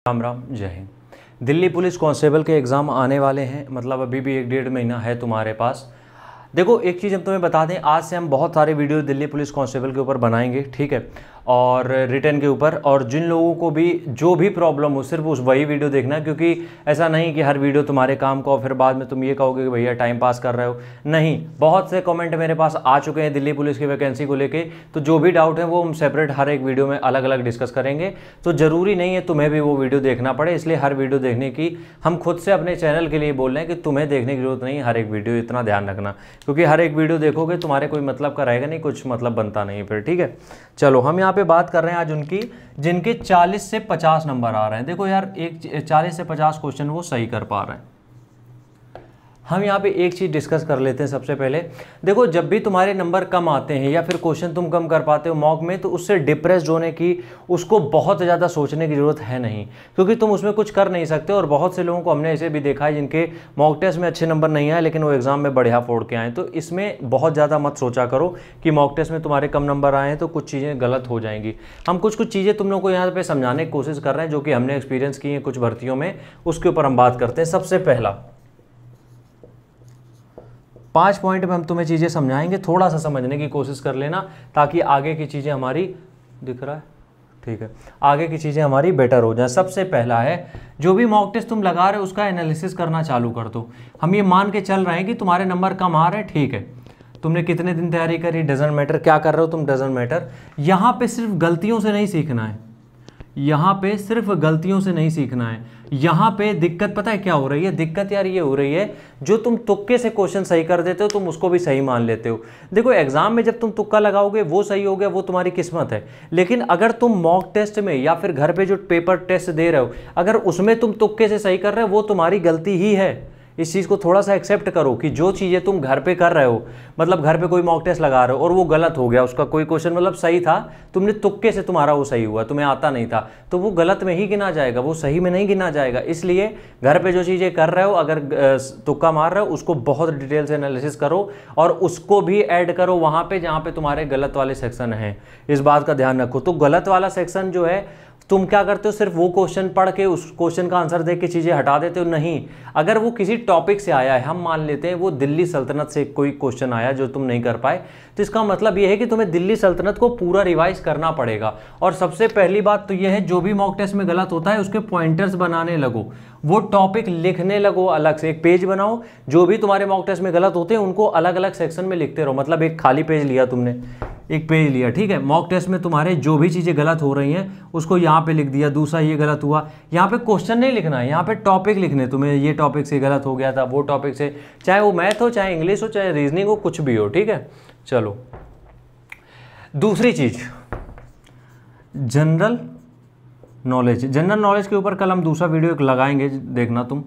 राम राम, जय Hind. Delhi police constable के exam आने वाले हैं, मतलब अभी भी 1-1.5 महीना है तुम्हारे पास। देखो, एक चीज़ हम तुम्हें बता दें, आज से हम बहुत सारे वीडियो दिल्ली पुलिस कांस्टेबल के ऊपर बनाएंगे, ठीक है, और रिटर्न के ऊपर। और जिन लोगों को भी जो भी प्रॉब्लम हो, सिर्फ उस वही वीडियो देखना है, क्योंकि ऐसा नहीं कि हर वीडियो तुम्हारे काम का और फिर बाद में तुम ये कहोगे कि भैया टाइम पास कर रहे हो। नहीं, बहुत से कमेंट मेरे पास आ चुके हैं दिल्ली पुलिस की वैकेंसी को लेके, तो जो भी डाउट है वो हम सेपरेट हर एक वीडियो में अलग अलग डिस्कस करेंगे। तो ज़रूरी नहीं है तुम्हें भी वो वीडियो देखना पड़े, इसलिए हर वीडियो देखने की हम खुद से अपने चैनल के लिए बोल रहे हैं कि तुम्हें देखने की जरूरत नहीं है हर एक वीडियो, इतना ध्यान रखना, क्योंकि हर एक वीडियो देखोगे तुम्हारे कोई मतलब का रहेगा नहीं, कुछ मतलब बनता नहीं है फिर, ठीक है। चलो, हम यहाँ पे बात कर रहे हैं आज उनकी जिनके 40 से 50 नंबर आ रहे हैं। देखो यार, एक 40 से 50 क्वेश्चन वो सही कर पा रहे हैं। हम यहाँ पे एक चीज़ डिस्कस कर लेते हैं सबसे पहले। देखो, जब भी तुम्हारे नंबर कम आते हैं या फिर क्वेश्चन तुम कम कर पाते हो मॉक में, तो उससे डिप्रेस्ड होने की, उसको बहुत ज़्यादा सोचने की ज़रूरत है नहीं, क्योंकि तुम उसमें कुछ कर नहीं सकते। और बहुत से लोगों को हमने ऐसे भी देखा है जिनके मॉक टेस्ट में अच्छे नंबर नहीं आए, लेकिन वो एग्ज़ाम में बढ़िया फोड़ के आए। तो इसमें बहुत ज़्यादा मत सोचा करो कि मॉक टेस्ट में तुम्हारे कम नंबर आए हैं तो कुछ चीज़ें गलत हो जाएंगी। हम कुछ चीज़ें तुम लोग को यहाँ पर समझाने की कोशिश कर रहे हैं, जो कि हमने एक्सपीरियंस की है कुछ भर्तियों में, उसके ऊपर हम बात करते हैं। सबसे पहला 5 पॉइंट में हम तुम्हें चीज़ें समझाएंगे, थोड़ा सा समझने की कोशिश कर लेना, ताकि आगे की चीज़ें हमारी, दिख रहा है, ठीक है, आगे की चीज़ें हमारी बेटर हो जाए। सबसे पहला है, जो भी मॉक टेस्ट तुम लगा रहे हो उसका एनालिसिस करना चालू कर दो। हम ये मान के चल रहे हैं कि तुम्हारे नंबर कम आ रहे हैं, ठीक है, तुमने कितने दिन तैयारी करी डजंट मैटर, क्या कर रहे हो तुम डजंट मैटर। यहाँ पे सिर्फ गलतियों से नहीं सीखना है, यहाँ पे सिर्फ गलतियों से नहीं सीखना है। यहाँ पे दिक्कत पता है क्या हो रही है? दिक्कत यार ये हो रही है, जो तुम तुक्के से क्वेश्चन सही कर देते हो तुम उसको भी सही मान लेते हो। देखो, एग्जाम में जब तुम तुक्का लगाओगे वो सही हो गया, वो तुम्हारी किस्मत है। लेकिन अगर तुम मॉक टेस्ट में या फिर घर पे जो पेपर टेस्ट दे रहे हो, अगर उसमें तुम तुक्के से सही कर रहे हो, वो तुम्हारी गलती ही है। इस चीज़ को थोड़ा सा एक्सेप्ट करो कि जो चीज़ें तुम घर पे कर रहे हो, मतलब घर पे कोई मॉक टेस्ट लगा रहे हो और वो गलत हो गया, उसका कोई क्वेश्चन मतलब सही था, तुमने तुक्के से तुम्हारा वो सही हुआ, तुम्हें आता नहीं था, तो वो गलत में ही गिना जाएगा, वो सही में नहीं गिना जाएगा। इसलिए घर पे जो चीज़ें कर रहे हो, अगर तुक्का मार रहे हो, उसको बहुत डिटेल से एनालिसिस करो और उसको भी ऐड करो वहाँ पे जहाँ पे तुम्हारे गलत वाले सेक्शन हैं। इस बात का ध्यान रखो। तो गलत वाला सेक्शन जो है, तुम क्या करते हो, सिर्फ वो क्वेश्चन पढ़ के उस क्वेश्चन का आंसर देख के चीज़ें हटा देते हो। नहीं, अगर वो किसी टॉपिक से आया है, हम मान लेते हैं वो दिल्ली सल्तनत से कोई क्वेश्चन आया जो तुम नहीं कर पाए, तो इसका मतलब ये है कि तुम्हें दिल्ली सल्तनत को पूरा रिवाइज करना पड़ेगा। और सबसे पहली बात तो ये है, जो भी मॉक टेस्ट में गलत होता है उसके पॉइंटर्स बनाने लगो, वो टॉपिक लिखने लगो, अलग से एक पेज बनाओ, जो भी तुम्हारे मॉक टेस्ट में गलत होते हैं उनको अलग अलग सेक्शन में लिखते रहो। मतलब एक खाली पेज लिया तुमने, एक पेज लिया, ठीक है, मॉक टेस्ट में तुम्हारे जो भी चीज़ें गलत हो रही हैं उसको यहाँ पे लिख दिया। दूसरा, ये गलत हुआ, यहाँ पे क्वेश्चन नहीं लिखना है, यहाँ पे टॉपिक लिखने, तुम्हें ये टॉपिक से गलत हो गया था, वो टॉपिक से, चाहे वो मैथ हो, चाहे इंग्लिश हो, चाहे रीजनिंग हो, कुछ भी हो, ठीक है। चलो, दूसरी चीज़, जनरल नॉलेज। जनरल नॉलेज के ऊपर कल हम दूसरा वीडियो लगाएंगे, देखना तुम।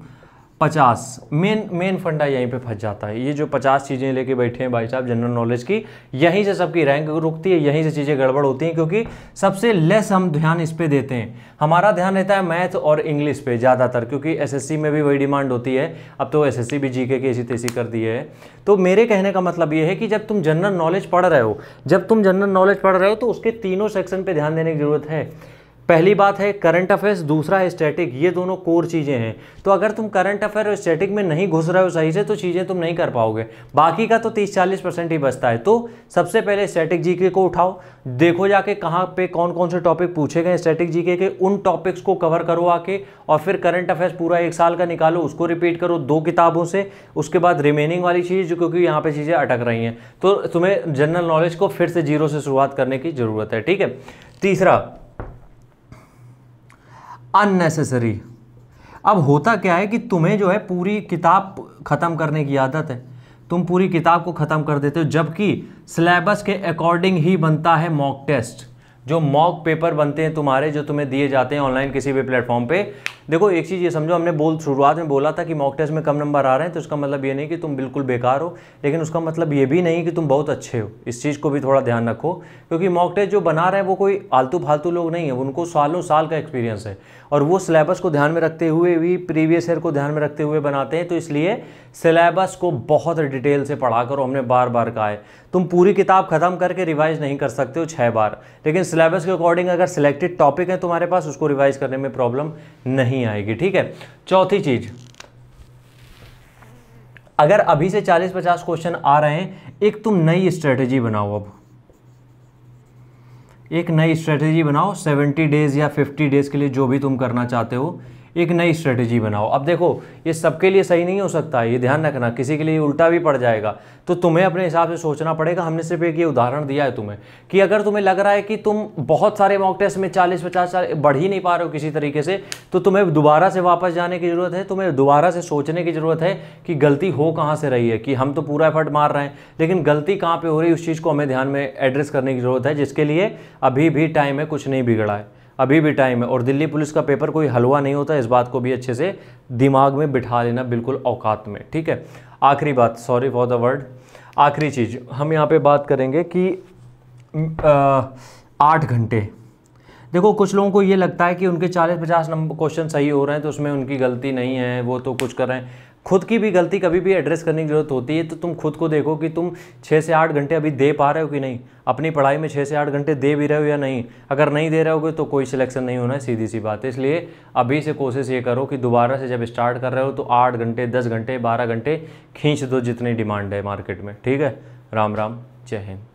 50 मेन फंडा यहीं पे फंस जाता है। ये जो 50 चीज़ें लेके बैठे हैं भाई साहब जनरल नॉलेज की, यहीं से सबकी रैंक रुकती है, यहीं से चीज़ें गड़बड़ होती हैं, क्योंकि सबसे लेस हम ध्यान इस पे देते हैं। हमारा ध्यान रहता है मैथ और इंग्लिश पे ज़्यादातर, क्योंकि एसएससी में भी वही डिमांड होती है। अब तो एसएससी भी जीके की ऐसी तैसी कर दी है। तो मेरे कहने का मतलब ये है कि जब तुम जनरल नॉलेज पढ़ रहे हो, तो उसके तीनों सेक्शन पर ध्यान देने की ज़रूरत है। पहली बात है करंट अफेयर्स, दूसरा है स्टैटिक, ये दोनों कोर चीज़ें हैं। तो अगर तुम करंट अफेयर और स्टैटिक में नहीं घुस रहे हो सही से, तो चीज़ें तुम नहीं कर पाओगे। बाकी का तो 30-40% ही बचता है। तो सबसे पहले स्टैटिक जीके को उठाओ, देखो जाके कहाँ पे कौन कौन से टॉपिक पूछे गए स्टैटिक जीके के, उन टॉपिक्स को कवर करो आके, और फिर करंट अफेयर्स पूरा 1 साल का निकालो, उसको रिपीट करो 2 किताबों से। उसके बाद रिमेनिंग वाली चीज़, क्योंकि यहाँ पे चीज़ें अटक रही हैं, तो तुम्हें जनरल नॉलेज को फिर से 0 से शुरुआत करने की ज़रूरत है, ठीक है। तीसरा, अननेसेसरी। अब होता क्या है कि तुम्हें जो है पूरी किताब ख़त्म करने की आदत है, तुम पूरी किताब को ख़त्म कर देते हो, जबकि सिलेबस के अकॉर्डिंग ही बनता है मॉक टेस्ट। जो मॉक पेपर बनते हैं तुम्हारे, जो तुम्हें दिए जाते हैं ऑनलाइन किसी भी प्लेटफॉर्म पे, देखो एक चीज़ ये समझो, हमने शुरुआत में बोला था कि मॉक टेस्ट में कम नंबर आ रहे हैं, तो इसका मतलब ये नहीं कि तुम बिल्कुल बेकार हो, लेकिन उसका मतलब ये भी नहीं कि तुम बहुत अच्छे हो। इस चीज़ को भी थोड़ा ध्यान रखो, क्योंकि मॉक टेस्ट जो बना रहे हैं वो कोई आलतू फालतू लोग नहीं है, उनको सालों साल का एक्सपीरियंस है, और वो सिलेबस को ध्यान में रखते हुए भी, प्रीवियस ईयर को ध्यान में रखते हुए बनाते हैं। तो इसलिए सिलेबस को बहुत डिटेल से पढ़ा करो। हमने बार बार कहा है, तुम पूरी किताब खत्म करके रिवाइज नहीं कर सकते हो 6 बार, लेकिन सिलेबस के अकॉर्डिंग अगर सिलेक्टेड टॉपिक है तुम्हारे पास, उसको रिवाइज करने में प्रॉब्लम नहीं आएगी। ठीक है, चौथी चीज, अगर अभी से 40-50 क्वेश्चन आ रहे हैं, एक तुम नई स्ट्रेटेजी बनाओ। अब एक नई स्ट्रेटेजी बनाओ 70 डेज या 50 डेज के लिए, जो भी तुम करना चाहते हो, एक नई स्ट्रेटेजी बनाओ। अब देखो, ये सबके लिए सही नहीं हो सकता, ये ध्यान रखना, किसी के लिए उल्टा भी पड़ जाएगा, तो तुम्हें अपने हिसाब से सोचना पड़ेगा। हमने सिर्फ एक ये उदाहरण दिया है तुम्हें कि अगर तुम्हें लग रहा है कि तुम बहुत सारे मॉक टेस्ट में 40-50 बढ़ ही नहीं पा रहे हो किसी तरीके से, तो तुम्हें दोबारा से वापस जाने की ज़रूरत है, तुम्हें दोबारा से सोचने की ज़रूरत है कि गलती हो कहाँ से रही है। कि हम तो पूरा एफर्ट मार रहे हैं, लेकिन गलती कहाँ पर हो रही है, उस चीज़ को हमें ध्यान में एड्रेस करने की ज़रूरत है, जिसके लिए अभी भी टाइम है, कुछ नहीं बिगड़ा है, अभी भी टाइम है। और दिल्ली पुलिस का पेपर कोई हलवा नहीं होता, इस बात को भी अच्छे से दिमाग में बिठा लेना, बिल्कुल औकात में। ठीक है, आखिरी बात, सॉरी फॉर द वर्ड, आखिरी चीज़ हम यहाँ पे बात करेंगे कि 8 घंटे। देखो, कुछ लोगों को ये लगता है कि उनके 40-50 नंबर क्वेश्चन सही हो रहे हैं तो उसमें उनकी गलती नहीं है, वो तो कुछ कर रहे हैं। खुद की भी गलती कभी भी एड्रेस करने की ज़रूरत होती है। तो तुम खुद को देखो कि तुम 6 से 8 घंटे अभी दे पा रहे हो कि नहीं, अपनी पढ़ाई में 6 से 8 घंटे दे भी रहे हो या नहीं। अगर नहीं दे रहे होगे तो कोई सिलेक्शन नहीं होना है, सीधी सी बात है। इसलिए अभी से कोशिश ये करो कि दोबारा से जब स्टार्ट कर रहे हो तो 8 घंटे, 10 घंटे, 12 घंटे खींच दो, जितनी डिमांड है मार्केट में। ठीक है, राम राम, जय हिंद।